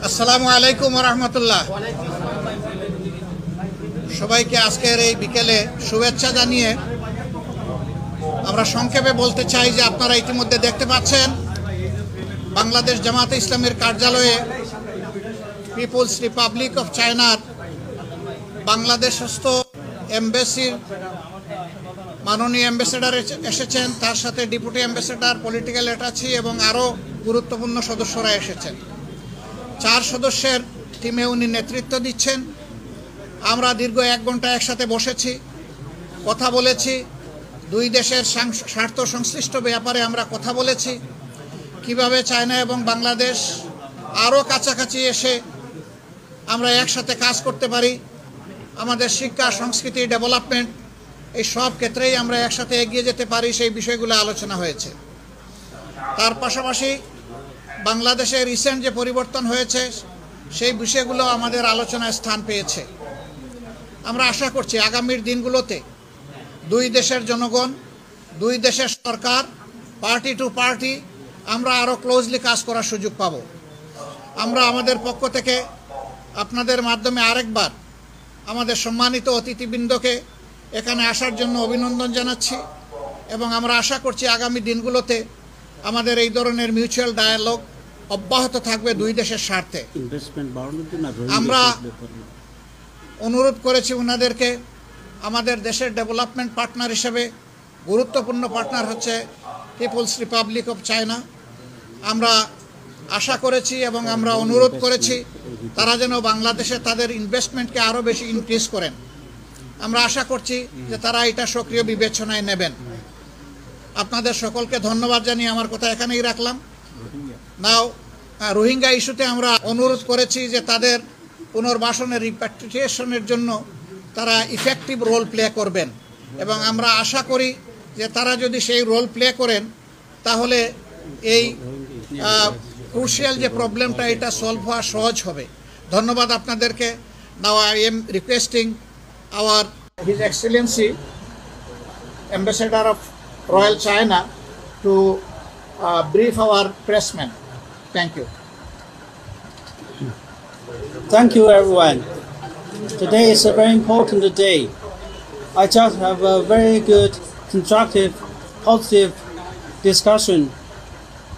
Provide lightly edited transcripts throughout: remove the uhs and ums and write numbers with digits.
আসসালামু আলাইকুম ওয়া রাহমাতুল্লাহ। সবাইকে আজকের এই বিকেলে শুভেচ্ছা জানিয়ে আমরা সংক্ষেপে বলতে চাই যে আপনারা ইতিমধ্যে দেখতে পাচ্ছেন বাংলাদেশ জামাতে ইসলামের কার্যালয়ে পিপলস রিপাবলিক অফ চায়নার বাংলাদেশস্থ এমবেসির মাননীয় অ্যাম্বাসেডার এসেছেন, তার সাথে ডেপুটি অ্যাম্বাসেডার, পলিটিক্যাল অ্যাটাচি এবং আরও গুরুত্বপূর্ণ সদস্যরা এসেছেন। 4 সদস্যের টিমে উনি নেতৃত্ব দিচ্ছেন। আমরা দীর্ঘ 1 ঘন্টা একসাথে বসেছি, কথা বলেছি, দুই দেশের স্বার্থ সংশ্লিষ্ট ব্যাপারে আমরা কথা বলেছি, কিভাবে চায়না এবং বাংলাদেশ আরও কাছাকাছি এসে আমরা একসাথে কাজ করতে পারি, আমাদের শিক্ষা, সংস্কৃতি, ডেভেলপমেন্ট এই সব ক্ষেত্রেই আমরা একসাথে এগিয়ে যেতে পারি, সেই বিষয়গুলো আলোচনা হয়েছে। তার পাশাপাশি বাংলাদেশে রিসেন্ট যে পরিবর্তন হয়েছে সেই বিষয়গুলো আমাদের আলোচনায় স্থান পেয়েছে। আমরা আশা করছি আগামীর দিনগুলোতে দুই দেশের জনগণ, দুই দেশের সরকার, পার্টি টু পার্টি আমরা আরও ক্লোজলি কাজ করার সুযোগ পাব। আমরা আমাদের পক্ষ থেকে আপনাদের মাধ্যমে আরেকবার আমাদের সম্মানিত অতিথিবৃন্দকে এখানে আসার জন্য অভিনন্দন জানাচ্ছি এবং আমরা আশা করছি আগামী দিনগুলোতে আমাদের এই ধরনের মিউচুয়াল ডায়ালগ অব্যাহত থাকবে দুই দেশের স্বার্থে। আমরা অনুরোধ করেছি ওনাদেরকে আমাদের দেশের ডেভেলপমেন্ট পার্টনার হিসেবে গুরুত্বপূর্ণ পার্টনার হচ্ছে পিপলস রিপাবলিক অফ চায়না। আমরা আশা করেছি এবং আমরা অনুরোধ করেছি তারা যেন বাংলাদেশে তাদের ইনভেস্টমেন্টকে আরও বেশি ইনক্রিজ করেন। আমরা আশা করছি যে তারা এটা সক্রিয় বিবেচনায় নেবেন। আপনাদের সকলকে ধন্যবাদ জানিয়ে আমার কথা এখানেই রাখলাম। নাও রোহিঙ্গা ইস্যুতে আমরা অনুরোধ করেছি যে তাদের পুনর্বাসনের রিপ্যাট্রিয়েশনের জন্য তারা ইফেক্টিভ রোল প্লে করবেন এবং আমরা আশা করি যে তারা যদি সেই রোল প্লে করেন তাহলে এই ক্রুশিয়াল যে প্রবলেমটা এটা সলভ হওয়া সহজ হবে। ধন্যবাদ আপনাদেরকে। Now I am requesting our His Excellency Ambassador of Royal China to brief our pressmen. Thank you. Thank you, everyone. Today is a very important day. I just have a very good, constructive, positive discussion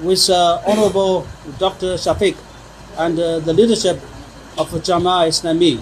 with Honorable Dr. Shafiq and the leadership of Jamaat Islami.